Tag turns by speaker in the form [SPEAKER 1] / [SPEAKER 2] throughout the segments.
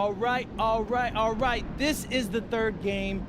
[SPEAKER 1] All right. This is the third game.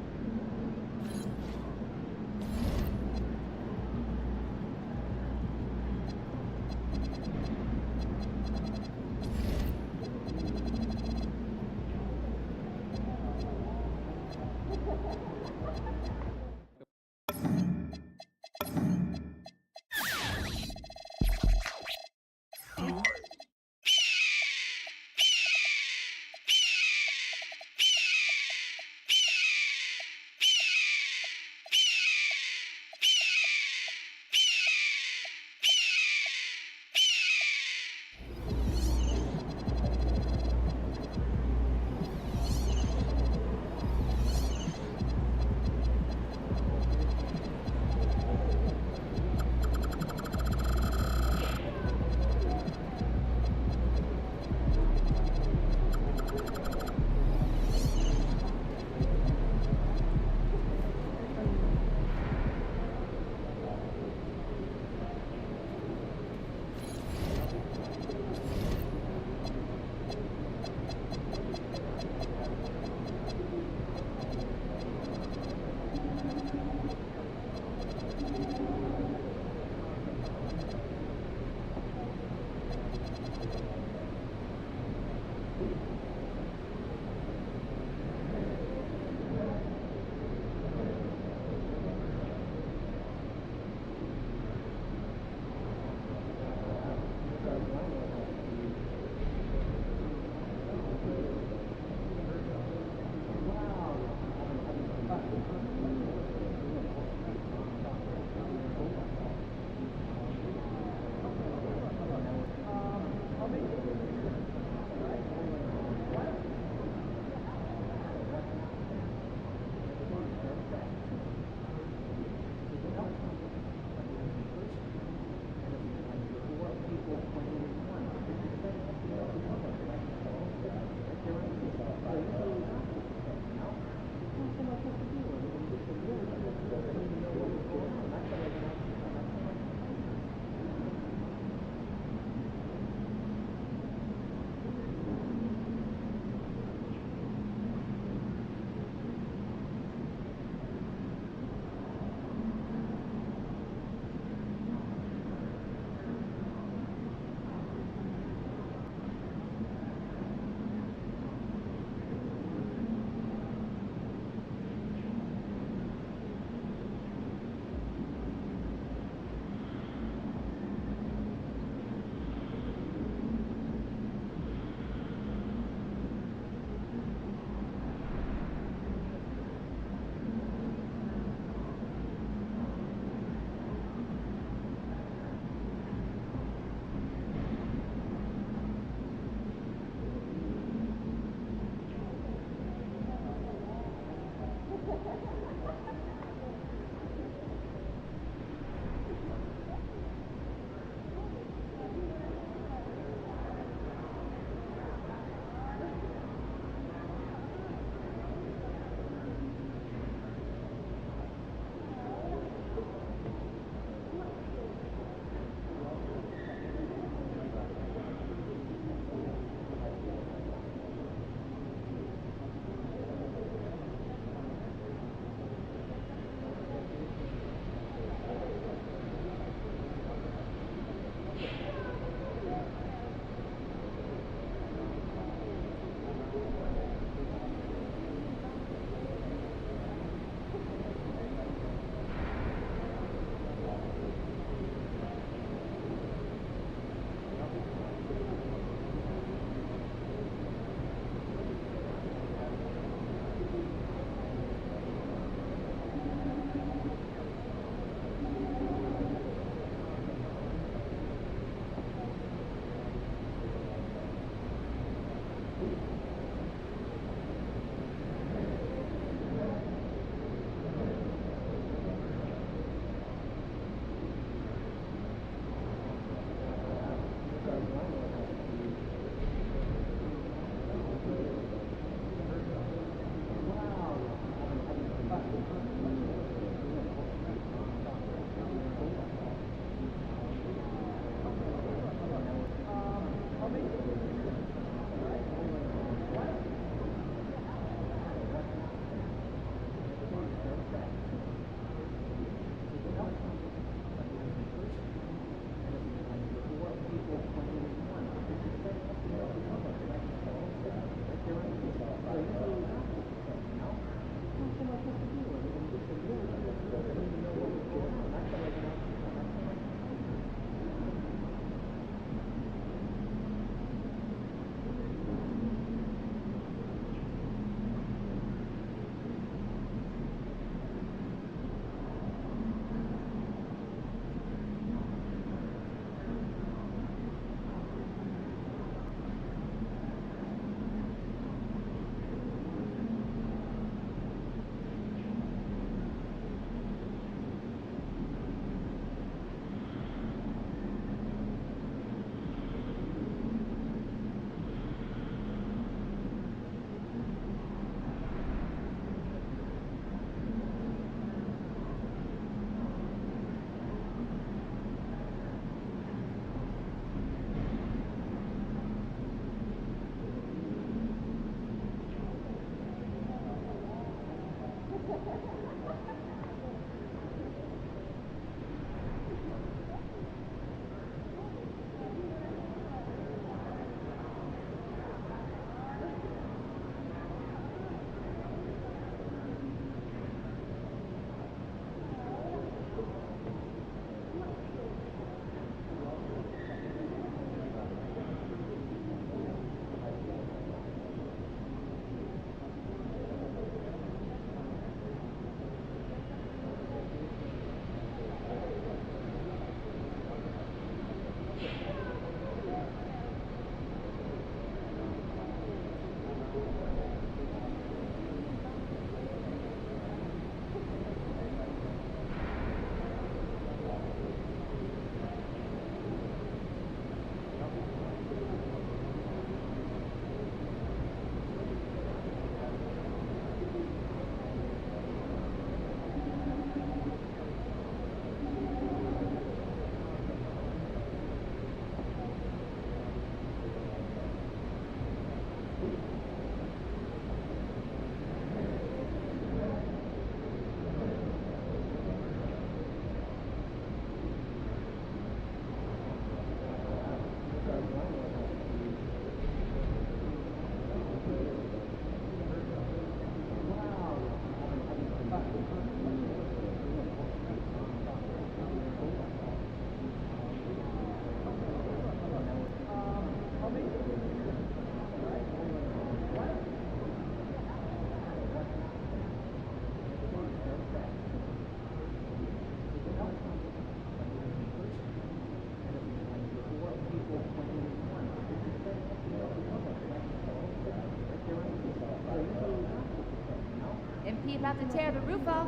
[SPEAKER 2] about to tear the roof off.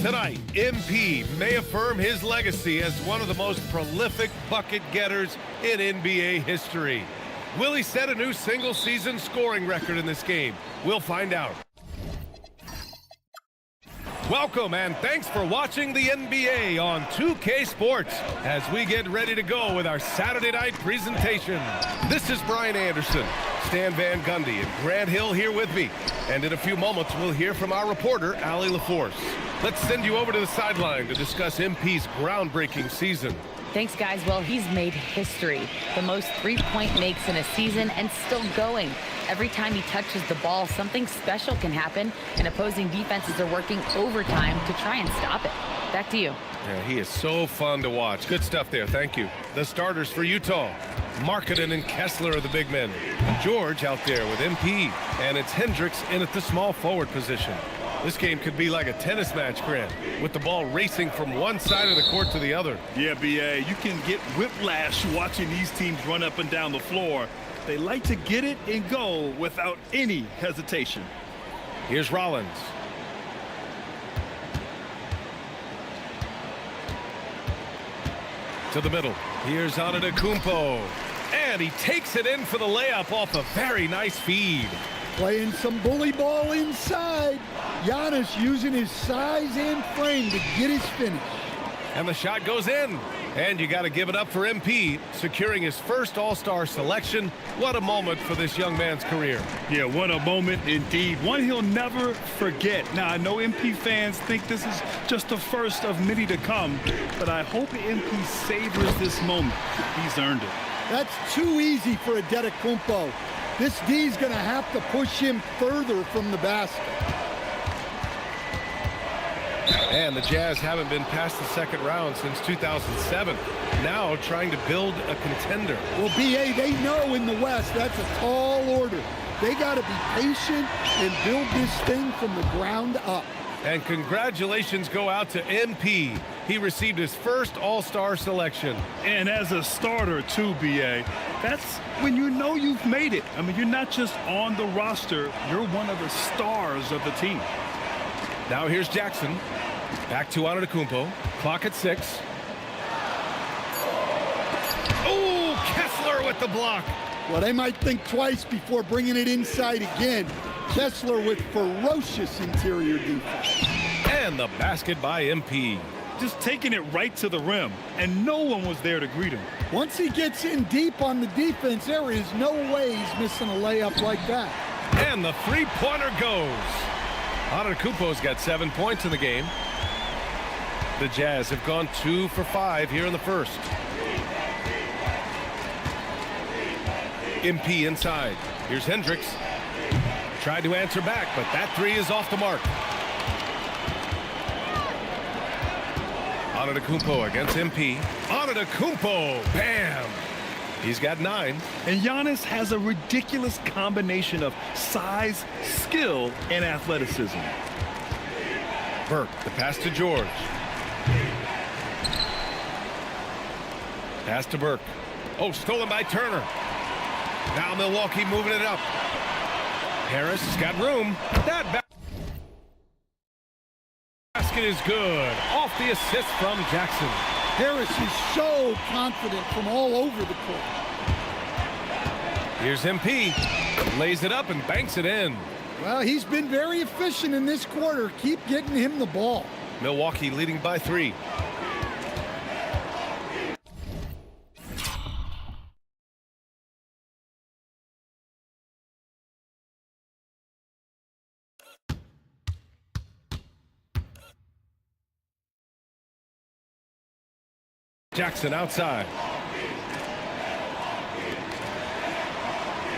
[SPEAKER 2] Tonight, MP may affirm his legacy as one of the most prolific bucket getters in NBA history. Will he set a new single-season scoring record in this game? We'll find out. Welcome and thanks for watching the NBA on 2K Sports as we get ready to go with our Saturday night presentation. This is Brian Anderson, Stan Van Gundy, and Grant Hill here with me. And in a few moments, we'll hear from our reporter, Allie LaForce. Let's send you over to the sideline to discuss MP's groundbreaking season.
[SPEAKER 3] Thanks, guys. Well, he's made history. The most three-point makes in a season and still going. Every time he touches the ball, something special can happen, and opposing defenses are working overtime to try and stop it. Back to you.
[SPEAKER 2] Yeah, he is so fun to watch. Good stuff there. Thank you. The starters for Utah. Markkanen and Kessler are the big men. George out there with MP, and it's Hendricks in at the small forward position. This game could be like a tennis match, Grant, with the ball racing from one side of the court to the other.
[SPEAKER 4] Yeah, B.A., you can get whiplash watching these teams run up and down the floor. They like to get it and go without any hesitation.
[SPEAKER 2] Here's Rollins. To the middle. Here's Antetokounmpo. And he takes it in for the layup off a very nice feed.
[SPEAKER 5] Playing some bully ball inside. Giannis using his size and frame to get his finish.
[SPEAKER 2] And the shot goes in. And you got to give it up for MP, securing his first All-Star selection. What a moment for this young man's career.
[SPEAKER 4] Yeah, what a moment indeed. One he'll never forget. Now, I know MP fans think this is just the first of many to come, but I hope MP savors this moment. He's earned it.
[SPEAKER 5] That's too easy for Antetokounmpo. This D's going to have to push him further from the basket.
[SPEAKER 2] And the Jazz haven't been past the second round since 2007. Now trying to build a contender.
[SPEAKER 5] Well, B.A., they know in the West that's a tall order. They got to be patient and build this thing from the ground up.
[SPEAKER 2] And congratulations go out to MP. He received his first All-Star selection.
[SPEAKER 4] And as a starter, too, B.A., that's when you know you've made it. I mean, you're not just on the roster. You're one of the stars of the team.
[SPEAKER 2] Now here's Jackson. Back to Antetokounmpo. Clock at 6. Oh, Kessler with the block.
[SPEAKER 5] Well, they might think twice before bringing it inside again. Kessler with ferocious interior defense.
[SPEAKER 2] And the basket by MP.
[SPEAKER 4] Just taking it right to the rim, and no one was there to greet him.
[SPEAKER 5] Once he gets in deep on the defense, there is no way he's missing a layup like that.
[SPEAKER 2] And the three-pointer goes. Antetokounmpo's got 7 points in the game. The Jazz have gone 2 for 5 here in the first. MP inside. Here's Hendricks. Tried to answer back, but that three is off the mark. Antetokounmpo against MP. Antetokounmpo, bam! He's got 9.
[SPEAKER 4] And Giannis has a ridiculous combination of size, skill, and athleticism.
[SPEAKER 2] Burke, the pass to George. Pass to Burke. Oh, stolen by Turner. Now Milwaukee moving it up. Harris has got room. That basket is good. Off the assist from Jackson.
[SPEAKER 5] Harris is so confident from all over the court.
[SPEAKER 2] Here's MP. Lays it up and banks it in.
[SPEAKER 5] Well, he's been very efficient in this quarter. Keep getting him the ball.
[SPEAKER 2] Milwaukee leading by 3. Jackson outside.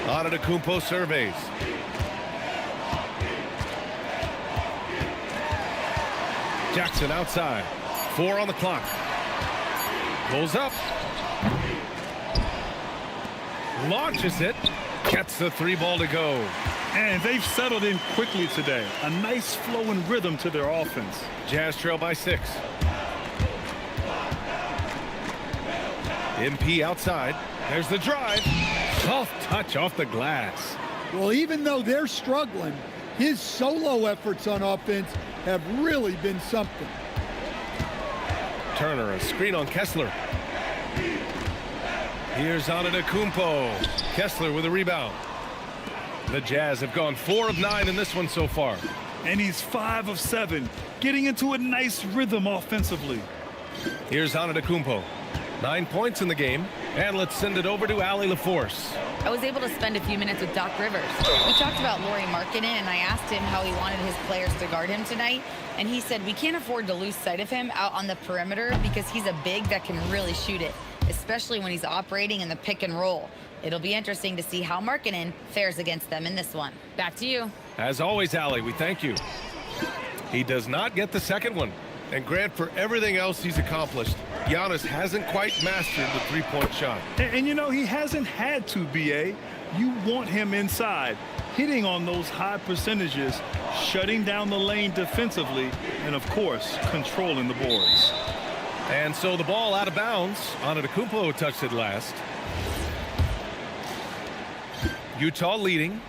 [SPEAKER 2] Antetokounmpo surveys. Jackson outside. 4 on the clock. Pulls up. Launches it. Gets the 3 ball to go.
[SPEAKER 4] And they've settled in quickly today. A nice flow and rhythm to their offense.
[SPEAKER 2] Jazz trail by 6. MP outside. There's the drive. Soft touch off the glass.
[SPEAKER 5] Well, even though they're struggling, His solo efforts on offense have really been something.
[SPEAKER 2] Turner, a screen on Kessler. Here's Antetokounmpo. Kessler with a rebound. The Jazz have gone 4 of 9 in this one so far.
[SPEAKER 4] And he's 5 of 7, getting into a nice rhythm offensively.
[SPEAKER 2] Here's Antetokounmpo. 9 points in the game. And let's send it over to Allie LaForce.
[SPEAKER 3] I was able to spend a few minutes with Doc Rivers. We talked about Lauri Markkanen, and I asked him how he wanted his players to guard him tonight. And he said, we can't afford to lose sight of him out on the perimeter because he's a big that can really shoot it, especially when he's operating in the pick and roll. It'll be interesting to see how Markkanen fares against them in this one. Back to you.
[SPEAKER 2] As always, Allie, we thank you. He does not get the second one. And Grant, for everything else he's accomplished, Giannis hasn't quite mastered the three-point shot.
[SPEAKER 4] And you know, he hasn't had to, B.A. You want him inside, hitting on those high percentages, shutting down the lane defensively, and, of course, controlling the boards.
[SPEAKER 2] And so the ball out of bounds. Antetokounmpo touched it last. Utah leading.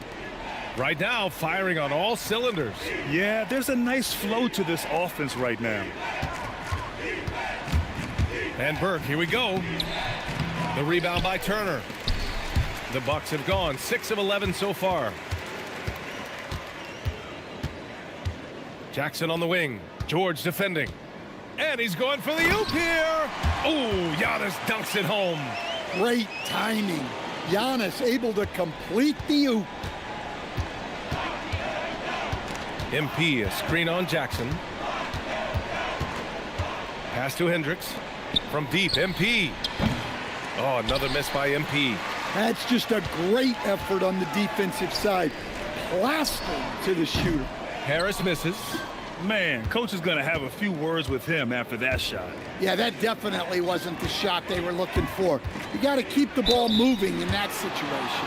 [SPEAKER 2] Right now, firing on all cylinders.
[SPEAKER 4] Yeah, there's a nice flow to this offense right now.
[SPEAKER 2] And Burke, here we go. The rebound by Turner. The Bucks have gone 6 of 11 so far. Jackson on the wing. George defending. And he's going for the oop here. Oh, Giannis dunks it home.
[SPEAKER 5] Great timing. Giannis able to complete the oop.
[SPEAKER 2] MP, a screen on Jackson. Pass to Hendricks. From deep, MP. Oh, another miss by MP.
[SPEAKER 5] That's just a great effort on the defensive side. Plastered to the shooter.
[SPEAKER 2] Harris misses.
[SPEAKER 4] Man, coach is going to have a few words with him after that shot.
[SPEAKER 5] Yeah, that definitely wasn't the shot they were looking for. You got to keep the ball moving in that situation.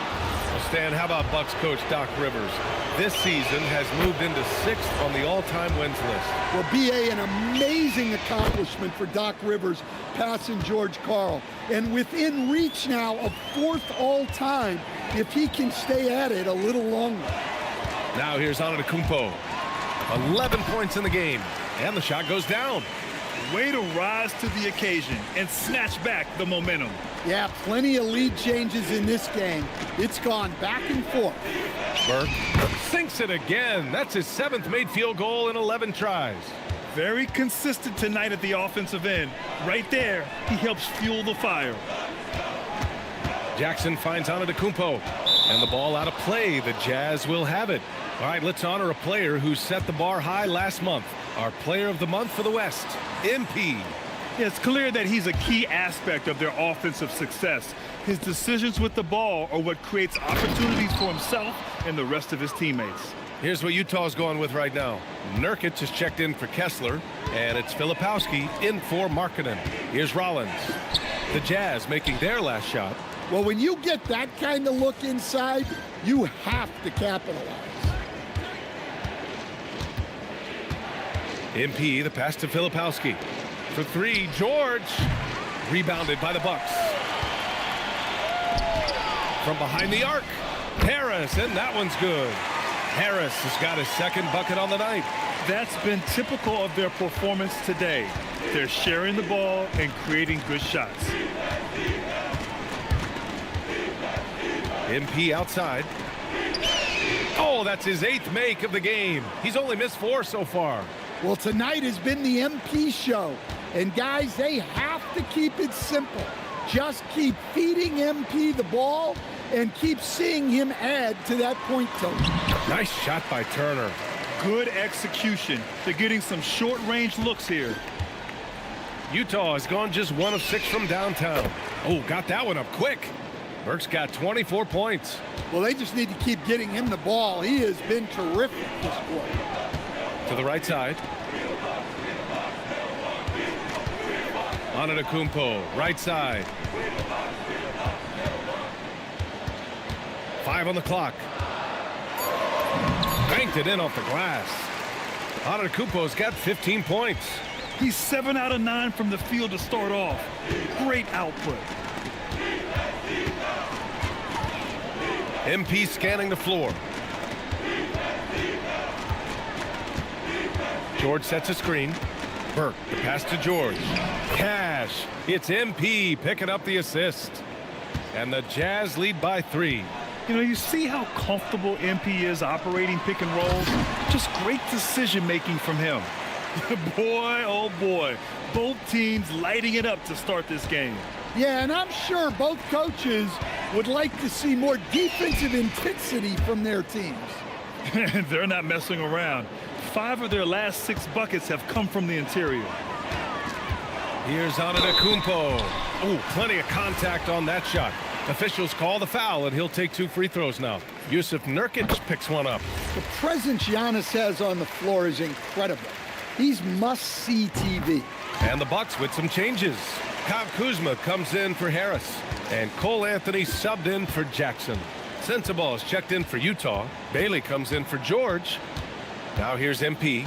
[SPEAKER 2] Well, Stan, how about Bucks coach Doc Rivers? This season has moved into 6th on the all-time wins list.
[SPEAKER 5] Well, B.A., an amazing accomplishment for Doc Rivers passing George Karl. And within reach now of 4th all-time if he can stay at it a little longer.
[SPEAKER 2] Now here's Antetokounmpo. 11 points in the game. And the shot goes down.
[SPEAKER 4] Way to rise to the occasion and snatch back the momentum.
[SPEAKER 5] Yeah, plenty of lead changes in this game. It's gone back and forth.
[SPEAKER 2] Burke sinks it again. That's his 7th made field goal in 11 tries.
[SPEAKER 4] Very consistent tonight at the offensive end. Right there, he helps fuel the fire.
[SPEAKER 2] Jackson finds Antetokounmpo. And the ball out of play. The Jazz will have it. All right, let's honor a player who set the bar high last month. Our player of the month for the West, MP.
[SPEAKER 4] It's clear that he's a key aspect of their offensive success. His decisions with the ball are what creates opportunities for himself and the rest of his teammates.
[SPEAKER 2] Here's what Utah's going with right now. Nurkic has checked in for Kessler, and it's Filipowski in for Markkanen. Here's Rollins. The Jazz making their last shot.
[SPEAKER 5] Well, when you get that kind of look inside, you have to capitalize.
[SPEAKER 2] MP, the pass to Filipowski. For 3, George. Rebounded by the Bucks. From behind the arc, Harris, and that one's good. Harris has got his 2nd bucket on the night.
[SPEAKER 4] That's been typical of their performance today. They're sharing the ball and creating good shots.
[SPEAKER 2] MP outside. Oh, that's his 8th make of the game. He's only missed 4 so far.
[SPEAKER 5] Well, tonight has been the MP show. And guys, they have to keep it simple. Just keep feeding MP the ball and keep seeing him add to that point total.
[SPEAKER 2] Nice shot by Turner.
[SPEAKER 4] Good execution. They're getting some short-range looks here.
[SPEAKER 2] Utah has gone just 1 of 6 from downtown. Oh, got that one up quick. Burke's got 24 points.
[SPEAKER 5] Well, they just need to keep getting him the ball. He has been terrific this quarter.
[SPEAKER 2] To the right side. Antetokounmpo, right side. 5 on the clock. Banked it in off the glass. Antetokounmpo's got 15 points.
[SPEAKER 4] He's 7 out of 9 from the field to start off. Great output.
[SPEAKER 2] MP scanning the floor. George sets a screen. Burke, the pass to George. Cash. It's MP picking up the assist. And the Jazz lead by 3.
[SPEAKER 4] You know, you see how comfortable MP is operating pick and rolls. Just great decision making from him. Boy, oh boy. Both teams lighting it up to start this game.
[SPEAKER 5] Yeah, and I'm sure both coaches would like to see more defensive intensity from their teams.
[SPEAKER 4] They're not messing around. 5 of their last 6 buckets have come from the interior.
[SPEAKER 2] Here's Antetokounmpo. Oh, plenty of contact on that shot. Officials call the foul, and he'll take 2 free throws now. Yusuf Nurkic picks one up.
[SPEAKER 5] The presence Giannis has on the floor is incredible. He's must-see TV.
[SPEAKER 2] And the Bucks with some changes. Kyle Kuzma comes in for Harris, and Cole Anthony subbed in for Jackson. Sensabaugh is checked in for Utah. Bailey comes in for George. Now here's MP.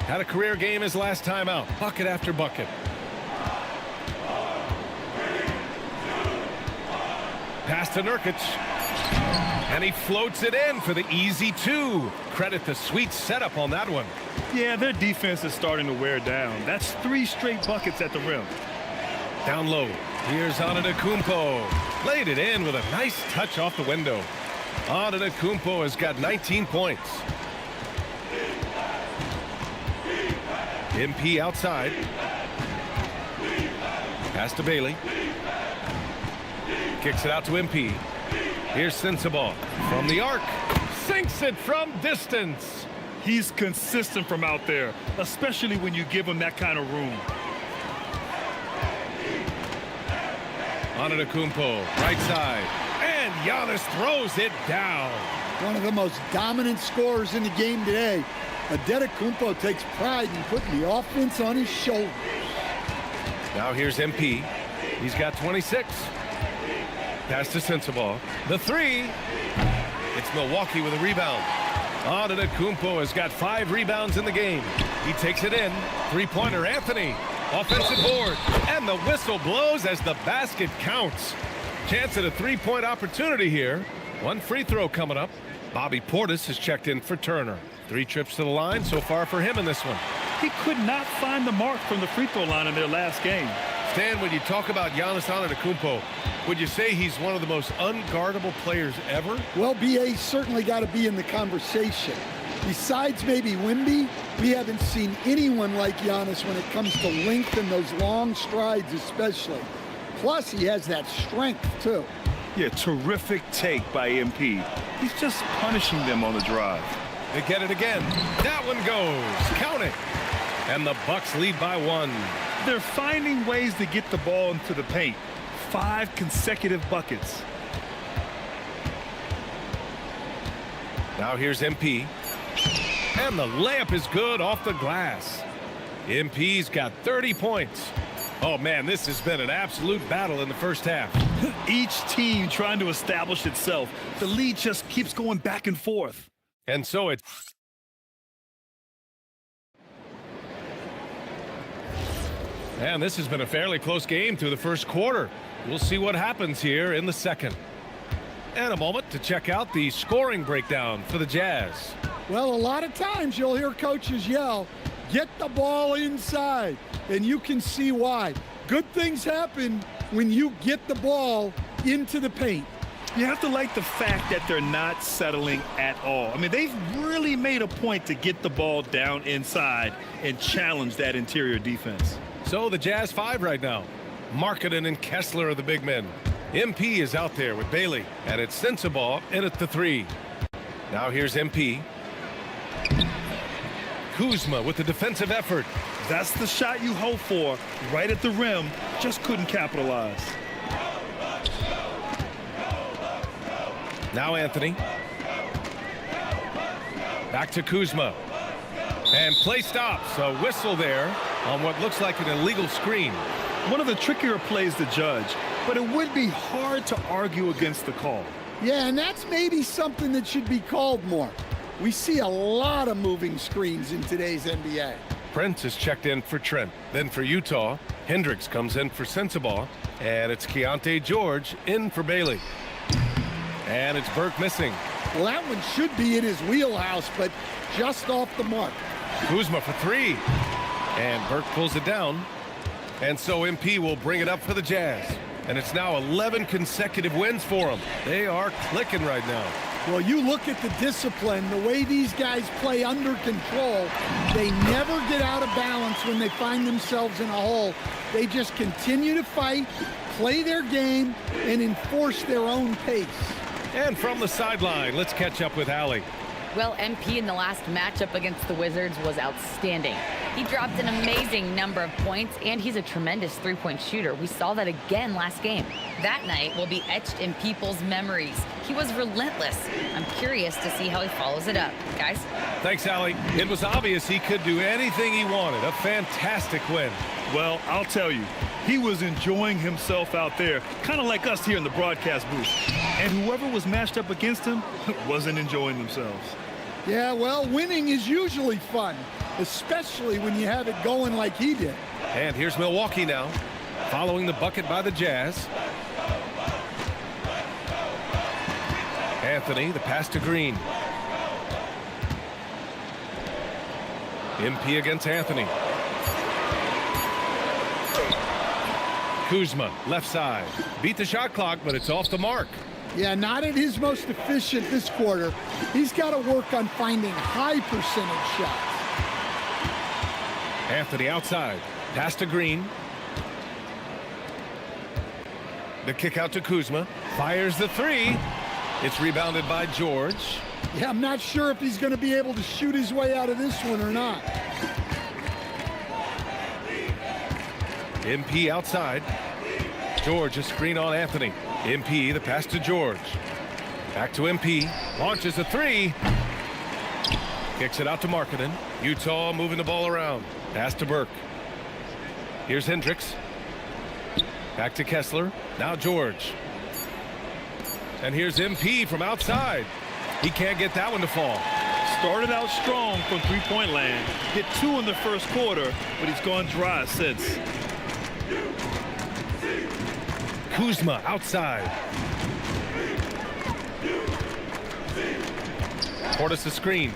[SPEAKER 2] Had a career game his last time out. Bucket after bucket. Pass to Nurkic. And he floats it in for the easy 2. Credit the sweet setup on that one.
[SPEAKER 4] Yeah, their defense is starting to wear down. That's 3 straight buckets at the rim.
[SPEAKER 2] Down low. Here's Antetokounmpo. Laid it in with a nice touch off the window. Antetokounmpo has got 19 points. MP outside. Pass to Bailey. Kicks it out to MP. Here's Sensabaugh from the arc. Sinks it from distance.
[SPEAKER 4] He's consistent from out there, especially when you give him that kind of room.
[SPEAKER 2] Antetokounmpo, right side. And Giannis throws it down.
[SPEAKER 5] One of the most dominant scorers in the game today. Antetokounmpo takes pride in putting the offense on his shoulders.
[SPEAKER 2] Now here's MP. He's got 26. Pass to Sensabaugh. The 3. It's Milwaukee with a rebound. Antetokounmpo has got 5 rebounds in the game. He takes it in. 3-pointer Anthony. Offensive board. And the whistle blows as the basket counts. Chance at a 3-point opportunity here. 1 free throw coming up. Bobby Portis has checked in for Turner. 3 trips to the line so far for him in this one.
[SPEAKER 4] He could not find the mark from the free throw line in their last game.
[SPEAKER 2] Stan, when you talk about Giannis Antetokounmpo, would you say he's one of the most unguardable players ever?
[SPEAKER 5] Well, BA certainly got to be in the conversation. Besides maybe Wemby, we haven't seen anyone like Giannis when it comes to length and those long strides especially. Plus, he has that strength, too.
[SPEAKER 4] Yeah, terrific take by MP. He's just punishing them on the drive.
[SPEAKER 2] They get it again. That one goes. Count it. And the Bucks lead by 1.
[SPEAKER 4] They're finding ways to get the ball into the paint. 5 consecutive buckets.
[SPEAKER 2] Now here's MP. And the layup is good off the glass. MP's got 30 points. Oh, man, this has been an absolute battle in the first half.
[SPEAKER 4] Each team trying to establish itself. The lead just keeps going back and forth.
[SPEAKER 2] And so it's... And this has been a fairly close game through the first quarter. We'll see what happens here in the second. And a moment to check out the scoring breakdown for the Jazz.
[SPEAKER 5] Well, a lot of times you'll hear coaches yell, get the ball inside, and you can see why. Good things happen when you get the ball into the paint.
[SPEAKER 4] You have to like the fact that they're not settling at all. I mean, they've really made a point to get the ball down inside and challenge that interior defense.
[SPEAKER 2] So the Jazz 5 right now. Markkanen and Kessler are the big men. MP is out there with Bailey, and it's Sensabaugh in at the 3. Now here's MP. Kuzma with the defensive effort.
[SPEAKER 4] That's the shot you hope for, right at the rim. Just couldn't capitalize.
[SPEAKER 2] Now Anthony. Back to Kuzma. And play stops. A whistle there on what looks like an illegal screen.
[SPEAKER 4] One of the trickier plays to judge, but it would be hard to argue against the call.
[SPEAKER 5] Yeah, and that's maybe something that should be called more. We see a lot of moving screens in today's NBA.
[SPEAKER 2] Prince is checked in for Trent. Then for Utah, Hendricks comes in for Sensabaugh. And it's Keontae George in for Bailey. And it's Burke missing.
[SPEAKER 5] Well, that one should be in his wheelhouse, but just off the mark.
[SPEAKER 2] Kuzma for three. And Burke pulls it down. And so MP will bring it up for the Jazz. And it's now 11 consecutive wins for them. They are clicking right now.
[SPEAKER 5] Well, you look at the discipline, the way these guys play under control, they never get out of balance when they find themselves in a hole. They just continue to fight, play their game, and enforce their own pace.
[SPEAKER 2] And from the sideline, let's catch up with Allie.
[SPEAKER 3] Well, MP in the last matchup against the Wizards was outstanding. He dropped an amazing number of points, and he's a tremendous three-point shooter. We saw that again last game. That night will be etched in people's memories. He was relentless. I'm curious to see how he follows it up. Guys?
[SPEAKER 2] Thanks, Allie. It was obvious he could do anything he wanted. A fantastic win.
[SPEAKER 4] Well, I'll tell you, he was enjoying himself out there, kind of like us here in the broadcast booth. And whoever was matched up against him wasn't enjoying themselves.
[SPEAKER 5] Yeah, well, winning is usually fun, especially when you have it going like he did.
[SPEAKER 2] And here's Milwaukee now, following the bucket by the Jazz. Anthony, the pass to Green. MP against Anthony. Kuzma, left side. Beat the shot clock, but it's off the mark.
[SPEAKER 5] Yeah, not at his most efficient this quarter. He's got to work on finding high percentage shots.
[SPEAKER 2] Anthony outside. Pass to Green. The kick out to Kuzma. Fires the three. It's rebounded by George.
[SPEAKER 5] Yeah, I'm not sure if he's going to be able to shoot his way out of this one or not.
[SPEAKER 2] MP outside. George, a screen on Anthony. MP, the pass to George. Back to MP. Launches a three. Kicks it out to Markkanen. Utah moving the ball around. Pass to Burke. Here's Hendricks. Back to Kessler. Now George. And here's MP from outside. He can't get that one to fall.
[SPEAKER 4] Started out strong from three-point land. Hit two in the first quarter, but he's gone dry since.
[SPEAKER 2] Kuzma outside. Portis a screen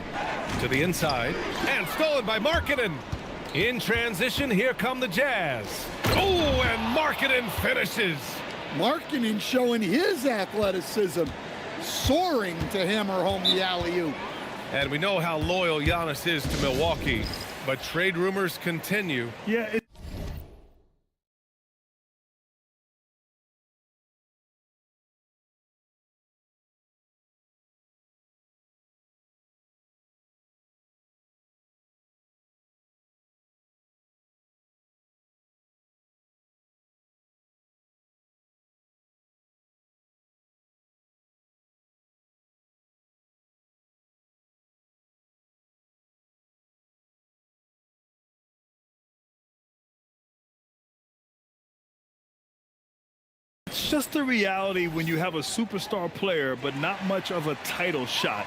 [SPEAKER 2] to the inside and stolen by Markkanen. In transition, here come the Jazz. Oh, and Markkanen finishes.
[SPEAKER 5] Markkanen showing his athleticism, soaring to hammer home the alley-oop.
[SPEAKER 2] And we know how loyal Giannis is to Milwaukee, but trade rumors continue.
[SPEAKER 4] Yeah, it's just the reality when you have a superstar player but not much of a title shot.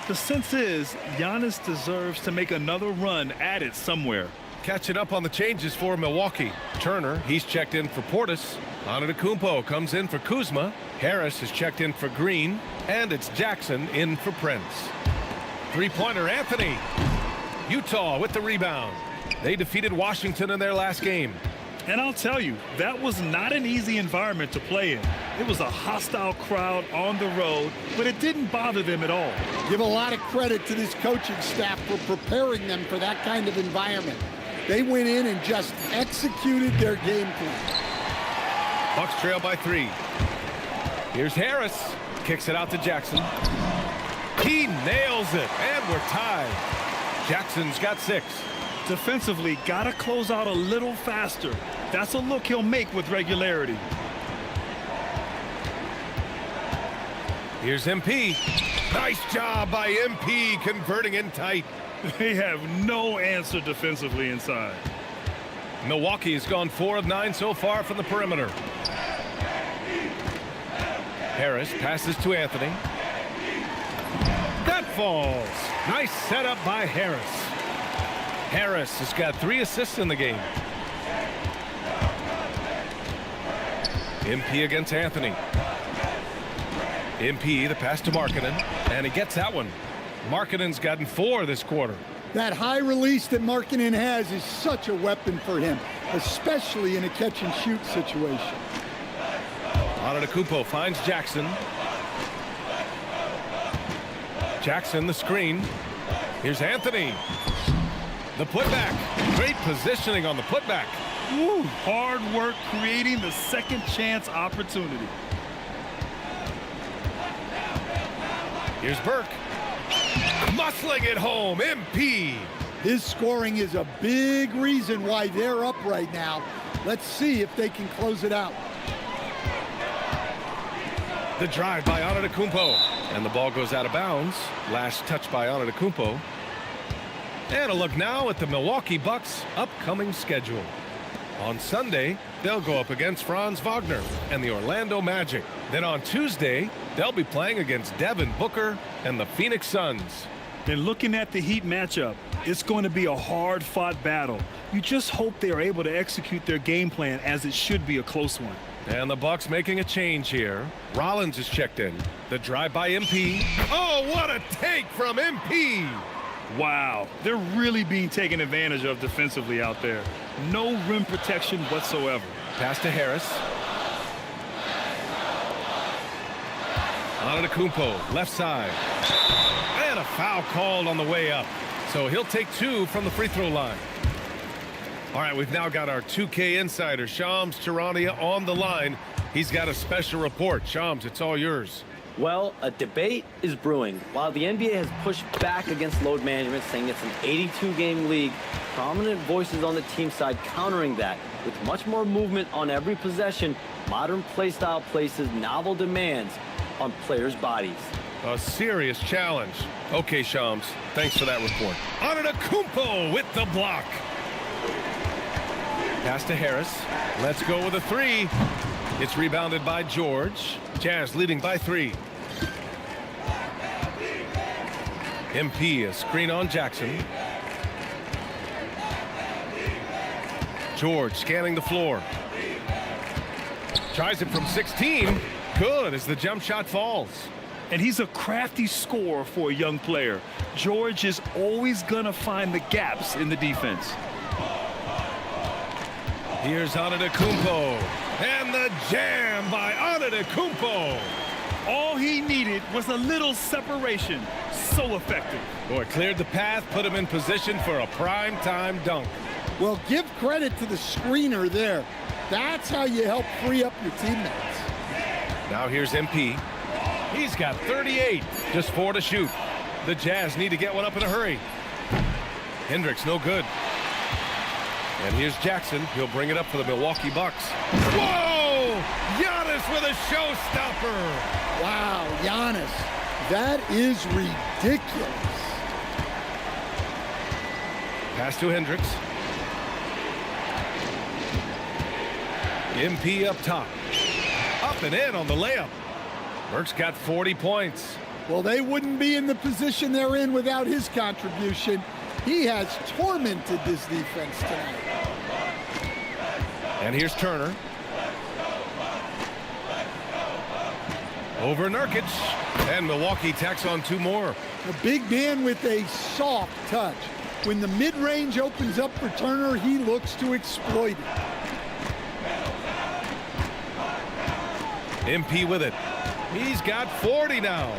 [SPEAKER 4] The sense is Giannis deserves to make another run at it somewhere.
[SPEAKER 2] Catching up on the changes for Milwaukee. Turner, he's checked in for Portis. Antetokounmpo comes in for Kuzma. Harris is checked in for Green. And it's Jackson in for Prince. Three-pointer Anthony. Utah with the rebound. They defeated Washington in their last game.
[SPEAKER 4] And I'll tell you, that was not an easy environment to play in. It was a hostile crowd on the road, but it didn't bother them at all.
[SPEAKER 5] Give a lot of credit to this coaching staff for preparing them for that kind of environment. They went in and just executed their game plan.
[SPEAKER 2] Bucks trail by 3. Here's Harris. Kicks it out to Jackson. He nails it, and we're tied. Jackson's got 6.
[SPEAKER 4] Defensively, got to close out a little faster. That's a look he'll make with regularity.
[SPEAKER 2] Here's MP. Nice job by MP converting in tight.
[SPEAKER 4] They have no answer defensively inside.
[SPEAKER 2] Milwaukee has gone 4 of 9 so far from the perimeter. Harris passes to Anthony. That falls. Nice setup by Harris. Harris has got 3 assists in the game. MP against Anthony. MP, the pass to Markkanen, and he gets that one. Markkanen's gotten 4 this quarter.
[SPEAKER 5] That high release that Markkanen has is such a weapon for him, especially in a catch-and-shoot situation.
[SPEAKER 2] Antetokounmpo finds Jackson. Jackson, the screen. Here's Anthony. The putback. Great positioning on the putback.
[SPEAKER 4] Woo, hard work creating the second chance opportunity.
[SPEAKER 2] Here's Burke. Muscling it home, MP.
[SPEAKER 5] His scoring is a big reason why they're up right now. Let's see if they can close it out.
[SPEAKER 2] The drive by Antetokounmpo. And the ball goes out of bounds. Last touch by Antetokounmpo. And a look now at the Milwaukee Bucks' upcoming schedule. On Sunday, they'll go up against Franz Wagner and the Orlando Magic. Then on Tuesday, they'll be playing against Devin Booker and the Phoenix Suns.
[SPEAKER 4] And looking at the Heat matchup, it's going to be a hard-fought battle. You just hope they are able to execute their game plan, as it should be a close one.
[SPEAKER 2] And the Bucks making a change here. Rollins is checked in. The drive by MP. Oh, what a take from MP!
[SPEAKER 4] Wow, they're really being taken advantage of defensively out there. No rim protection whatsoever.
[SPEAKER 2] Pass to Harris. Antetokounmpo, left side. And a foul called on the way up. So he'll take 2 from the free throw line. All right, we've now got our 2K insider, Shams Charania, on the line. He's got a special report. Shams, it's all yours.
[SPEAKER 6] Well, a debate is brewing. While the NBA has pushed back against load management, saying it's an 82-game league, prominent voices on the team side countering that. With much more movement on every possession, modern play style places novel demands on players' bodies.
[SPEAKER 2] A serious challenge. Okay, Shams, thanks for that report. Antetokounmpo with the block. Pass to Harris. Let's go with a 3. It's rebounded by George. Jazz leading by 3. MP, a screen on Jackson. George scanning the floor. Tries it from 16. Good as the jump shot falls.
[SPEAKER 4] And he's a crafty scorer for a young player. George is always going to find the gaps in the defense.
[SPEAKER 2] Here's Antetokounmpo. And the jam by Antetokounmpo.
[SPEAKER 4] All he needed was a little separation. So effective.
[SPEAKER 2] Boy, cleared the path, put him in position for a prime-time dunk.
[SPEAKER 5] Well, give credit to the screener there. That's how you help free up your teammates.
[SPEAKER 2] Now here's MP. He's got 38. Just 4 to shoot. The Jazz need to get one up in a hurry. Hendricks, no good. And here's Jackson. He'll bring it up for the Milwaukee Bucks. Whoa! Giannis with a showstopper.
[SPEAKER 5] Wow, Giannis. That is ridiculous.
[SPEAKER 2] Pass to Hendricks. MP up top. Up and in on the layup. Burke's got 40 points.
[SPEAKER 5] Well, they wouldn't be in the position they're in without his contribution. He has tormented this defense tonight.
[SPEAKER 2] And here's Turner. Over Nurkic. And Milwaukee tacks on 2 more.
[SPEAKER 5] A big man with a soft touch. When the mid-range opens up for Turner, he looks to exploit it.
[SPEAKER 2] MP with it. He's got 40 now.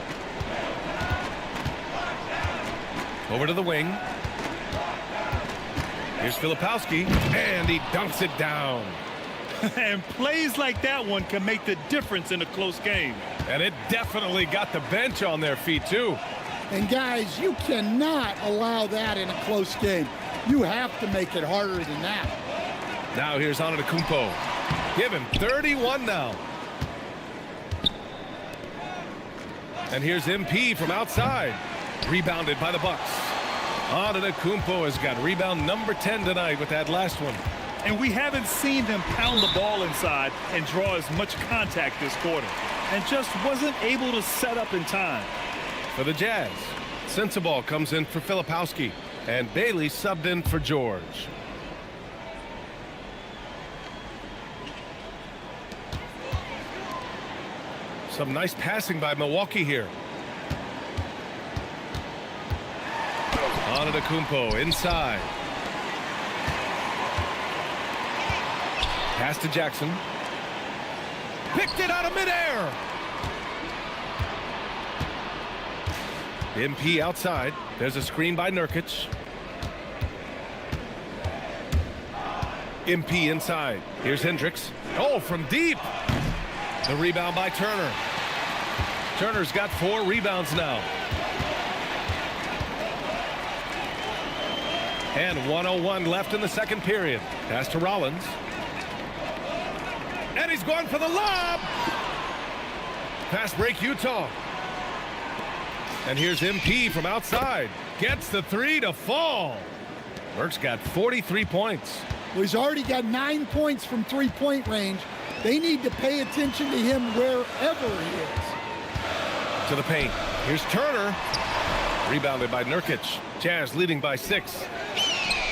[SPEAKER 2] Over to the wing. Here's Filipowski, and he dunks it down.
[SPEAKER 4] And plays like that one can make the difference in a close game.
[SPEAKER 2] And it definitely got the bench on their feet, too.
[SPEAKER 5] And guys, you cannot allow that in a close game. You have to make it harder than that.
[SPEAKER 2] Now here's Antetokounmpo. Give him 31 now. And here's MP from outside. Rebounded by the Bucks. Antetokounmpo has got rebound number 10 tonight with that last one.
[SPEAKER 4] And we haven't seen them pound the ball inside and draw as much contact this quarter. And just wasn't able to set up in time.
[SPEAKER 2] For the Jazz, Sensabaugh comes in for Filipowski. And Bailey subbed in for George. Some nice passing by Milwaukee here. Antetokounmpo inside. Pass to Jackson. Picked it out of midair. MP outside. There's a screen by Nurkic. MP inside. Here's Hendricks. Oh, from deep. The rebound by Turner. Turner's got 4 rebounds now. And 1:01 left in the second period. Pass to Rollins. And he's going for the lob. Fast break Utah. And here's MP from outside. Gets the 3 to fall. Burke's got 43 points.
[SPEAKER 5] Well, he's already got 9 points from three-point range. They need to pay attention to him wherever he is.
[SPEAKER 2] To the paint. Here's Turner. Rebounded by Nurkic. Jazz leading by 6.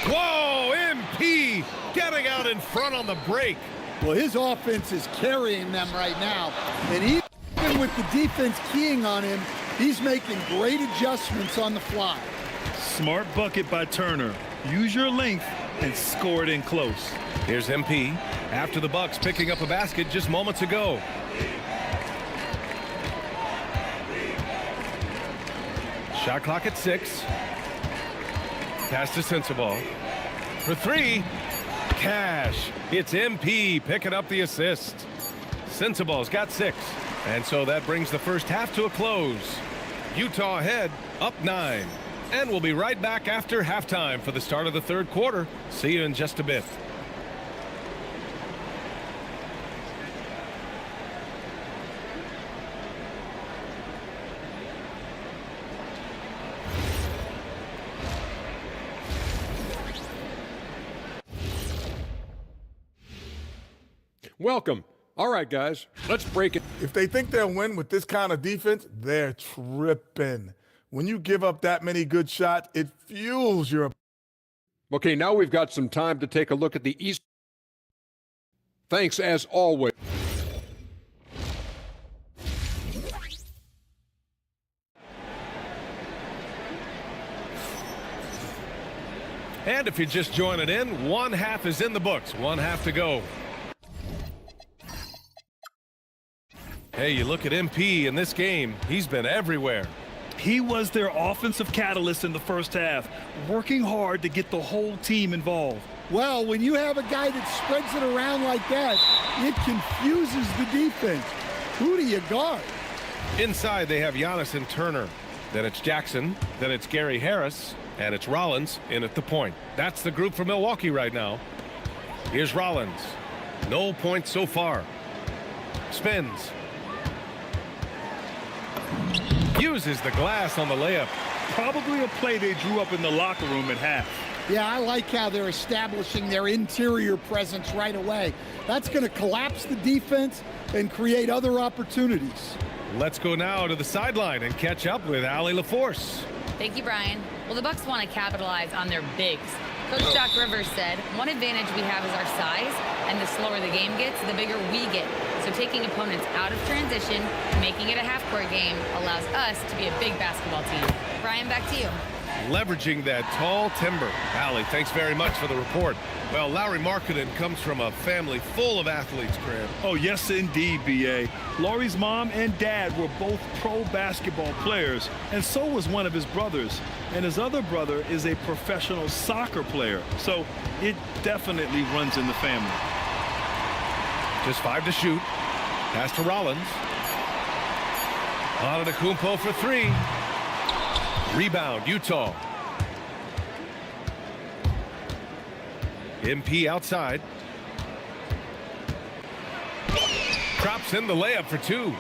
[SPEAKER 2] Whoa, MP getting out in front on the break.
[SPEAKER 5] Well, his offense is carrying them right now. And even with the defense keying on him, he's making great adjustments on the fly.
[SPEAKER 4] Smart bucket by Turner. Use your length and score it in close.
[SPEAKER 2] Here's MP after the Bucks picking up a basket just moments ago. Shot clock at 6. Pass to Sensabaugh. For 3. Cash. It's MP picking up the assist. Sensabaugh's got 6. And so that brings the first half to a close. Utah ahead, up 9. And we'll be right back after halftime for the start of the third quarter. See you in just a bit.
[SPEAKER 7] Welcome. All right, guys, let's break it.
[SPEAKER 8] If they think they'll win with this kind of defense, they're tripping. When you give up that many good shots, it fuels your...
[SPEAKER 7] Okay, now we've got some time to take a look at the East. Thanks, as always.
[SPEAKER 2] And if you're just joining in, one half is in the books. One half to go. Hey, you look at MP in this game, he's been everywhere.
[SPEAKER 4] He was their offensive catalyst in the first half, working hard to get the whole team involved.
[SPEAKER 5] Well, when you have a guy that spreads it around like that, it confuses the defense. Who do you guard?
[SPEAKER 2] Inside, they have Giannis and Turner. Then it's Jackson. Then it's Gary Harris. And it's Rollins in at the point. That's the group for Milwaukee right now. Here's Rollins. No points so far. Spins. Uses the glass on the layup.
[SPEAKER 4] Probably a play they drew up in the locker room at half.
[SPEAKER 5] Yeah, I like how they're establishing their interior presence right away. That's going to collapse the defense and create other opportunities.
[SPEAKER 2] Let's go now to the sideline and catch up with Allie LaForce.
[SPEAKER 3] Thank you, Brian. Well, the Bucks want to capitalize on their bigs. Coach Doc Rivers said, one advantage we have is our size, and the slower the game gets, the bigger we get. So taking opponents out of transition, making it a half-court game, allows us to be a big basketball team. Brian, back to you.
[SPEAKER 2] Leveraging that tall timber. Allie, thanks very much for the report. Well, Larry Markkinen comes from a family full of athletes, Grant.
[SPEAKER 4] Oh, yes, indeed, B.A. Laurie's mom and dad were both pro basketball players, and so was one of his brothers. And his other brother is a professional soccer player, so it definitely runs in the family.
[SPEAKER 2] Just 5 to shoot. Pass to Rollins. Antetokounmpo for 3. Rebound, Utah. MP outside. Drops in the layup for 2.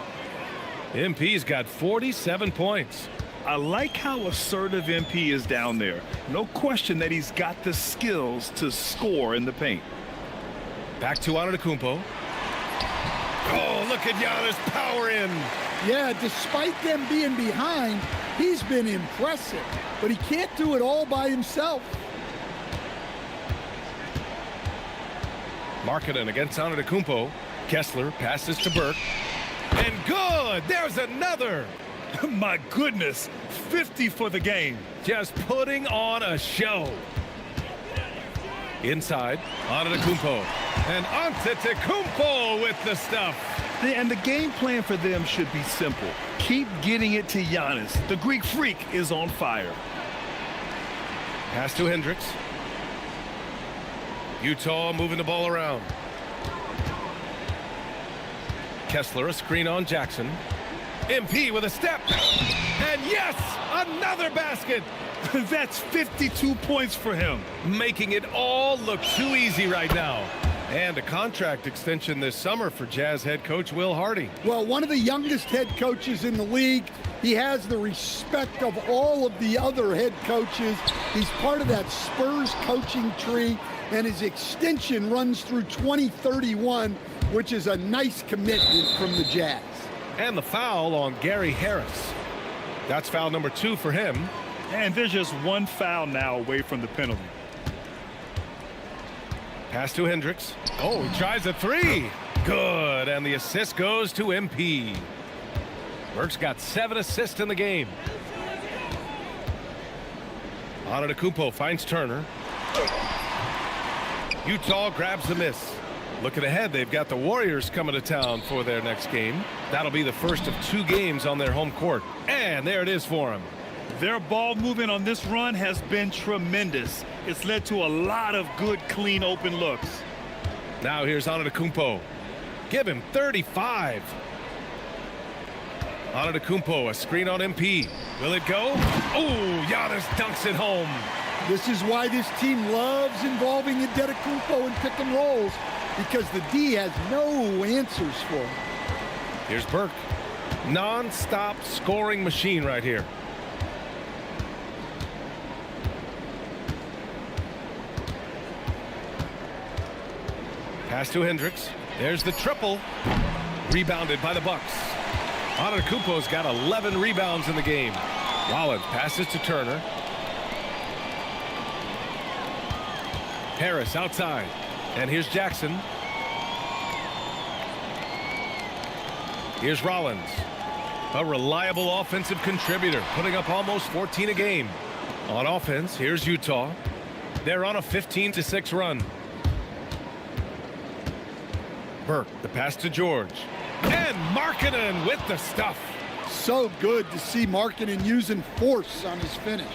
[SPEAKER 2] MP's got 47 points.
[SPEAKER 4] I like how assertive MP is down there. No question that he's got the skills to score in the paint.
[SPEAKER 2] Back to Antetokounmpo. Oh, look at Giannis power in.
[SPEAKER 5] Yeah, despite them being behind, he's been impressive, but he can't do it all by himself.
[SPEAKER 2] Markkinen against Antetokounmpo. Kessler passes to Burke. And good! There's another!
[SPEAKER 4] My goodness, 50 for the game.
[SPEAKER 2] just putting on a show. Inside, Antetokounmpo. And Antetokounmpo with the stuff.
[SPEAKER 4] And the game plan for them should be simple. Keep getting it to Giannis. The Greek freak is on fire.
[SPEAKER 2] Pass to Hendricks. Utah moving the ball around. Kessler, a screen on Jackson. MP with a step. And yes, another basket.
[SPEAKER 4] That's 52 points for him.
[SPEAKER 2] Making it all look too easy right now. And a contract extension this summer for Jazz head coach Will Hardy.
[SPEAKER 5] Well, one of the youngest head coaches in the league. He has the respect of all of the other head coaches. He's part of that Spurs coaching tree, and his extension runs through 2031, which is a nice commitment from the Jazz.
[SPEAKER 2] And the foul on Gary Harris. That's foul number 2 for him.
[SPEAKER 4] And there's just one foul now away from the penalty.
[SPEAKER 2] Pass to Hendricks. Oh, he tries a 3. Good. And the assist goes to MP. Burke's got 7 assists in the game. Antetokounmpo finds Turner. Utah grabs the miss. Looking ahead, they've got the Warriors coming to town for their next game. That'll be the first of 2 games on their home court. And there it is for them.
[SPEAKER 4] Their ball movement on this run has been tremendous. It's led to a lot of good, clean, open looks.
[SPEAKER 2] Now here's Antetokounmpo. Give him 35. Antetokounmpo, a screen on MP. Will it go? Oh, Giannis dunks it home.
[SPEAKER 5] This is why this team loves involving Antetokounmpo in pick and rolls, because the D has no answers for him.
[SPEAKER 2] Here's Burke. Non-stop scoring machine right here. Pass to Hendricks. There's the triple. Rebounded by the Bucks. Antetokounmpo's got 11 rebounds in the game. Rollins passes to Turner. Harris outside. And here's Jackson. Here's Rollins. A reliable offensive contributor, putting up almost 14 a game. On offense, here's Utah. They're on a 15-6 run. Burke, the pass to George. And Markkanen with the stuff.
[SPEAKER 5] So good to see Markkanen using force on his finish.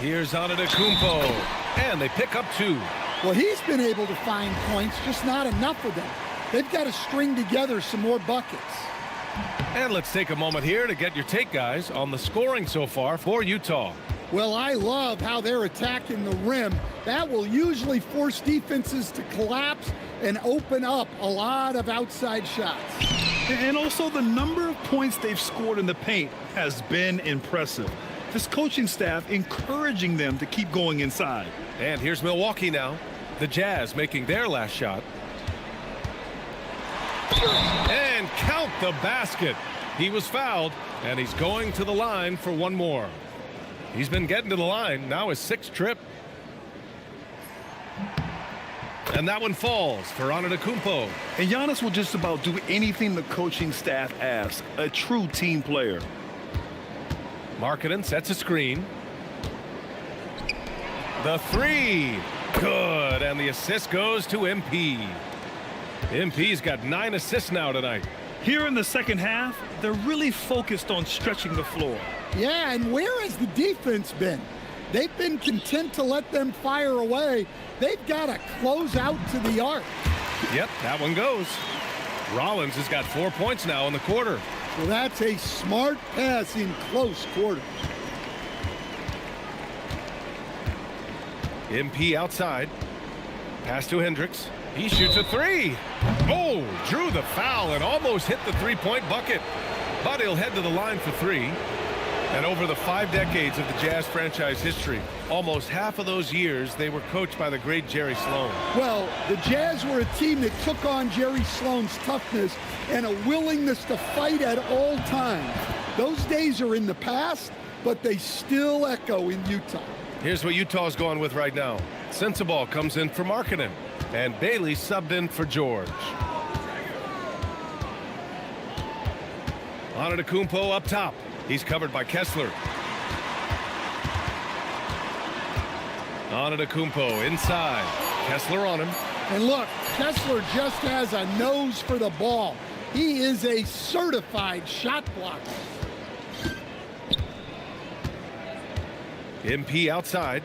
[SPEAKER 2] Here's Antetokounmpo. And they pick up 2.
[SPEAKER 5] Well, he's been able to find points, just not enough of them. They've got to string together some more buckets.
[SPEAKER 2] And let's take a moment here to get your take, guys, on the scoring so far for Utah.
[SPEAKER 5] Well, I love how they're attacking the rim. That will usually force defenses to collapse and open up a lot of outside shots.
[SPEAKER 4] And also the number of points they've scored in the paint has been impressive. This coaching staff encouraging them to keep going inside.
[SPEAKER 2] And here's Milwaukee now. The Jazz making their last shot. And count the basket. He was fouled, and he's going to the line for one more. He's been getting to the line, now his 6th trip. And that one falls for Antetokounmpo.
[SPEAKER 4] And Giannis will just about do anything the coaching staff asks. A true team player.
[SPEAKER 2] Markkanen sets a screen. The 3. Good. And the assist goes to MP. MP's got 9 assists now tonight.
[SPEAKER 4] Here in the second half, they're really focused on stretching the floor.
[SPEAKER 5] Yeah, and where has the defense been? They've been content to let them fire away. They've got to close out to the arc.
[SPEAKER 2] Yep, that one goes. Rollins has got 4 points now in the quarter.
[SPEAKER 5] Well, that's a smart pass in close quarters.
[SPEAKER 2] MP outside. Pass to Hendricks. He shoots a 3. Oh, drew the foul and almost hit the 3-point bucket. But he'll head to the line for 3. And over the 5 decades of the Jazz franchise history, almost half of those years, they were coached by the great Jerry Sloan.
[SPEAKER 5] Well, the Jazz were a team that took on Jerry Sloan's toughness and a willingness to fight at all times. Those days are in the past, but they still echo in Utah.
[SPEAKER 2] Here's what Utah's going with right now. Sensabaugh comes in for Markkanen, and Bailey subbed in for George. Antetokounmpo up top. He's covered by Kessler. Antetokounmpo inside. Kessler on him.
[SPEAKER 5] And look, Kessler just has a nose for the ball. He is a certified shot blocker.
[SPEAKER 2] MP outside.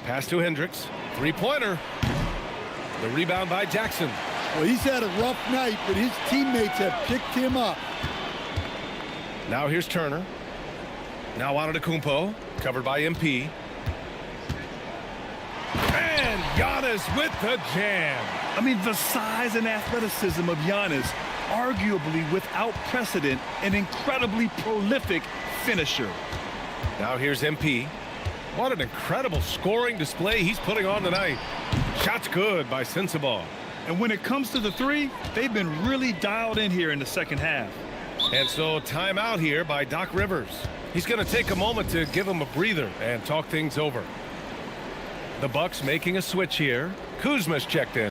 [SPEAKER 2] Pass to Hendricks. Three-pointer. The rebound by Jackson.
[SPEAKER 5] Well, he's had a rough night, but his teammates have picked him up.
[SPEAKER 2] Now here's Turner. Now Antetokounmpo, covered by MP. And Giannis with the jam.
[SPEAKER 4] I mean, the size and athleticism of Giannis, arguably without precedent, an incredibly prolific finisher.
[SPEAKER 2] Now here's MP. What an incredible scoring display he's putting on tonight. Shot's good by Sensabaugh.
[SPEAKER 4] And when it comes to the three, they've been really dialed in here in the second half.
[SPEAKER 2] And so timeout here by Doc Rivers. He's going to take a moment to give him a breather and talk things over. The Bucks making a switch here. Kuzma's checked in.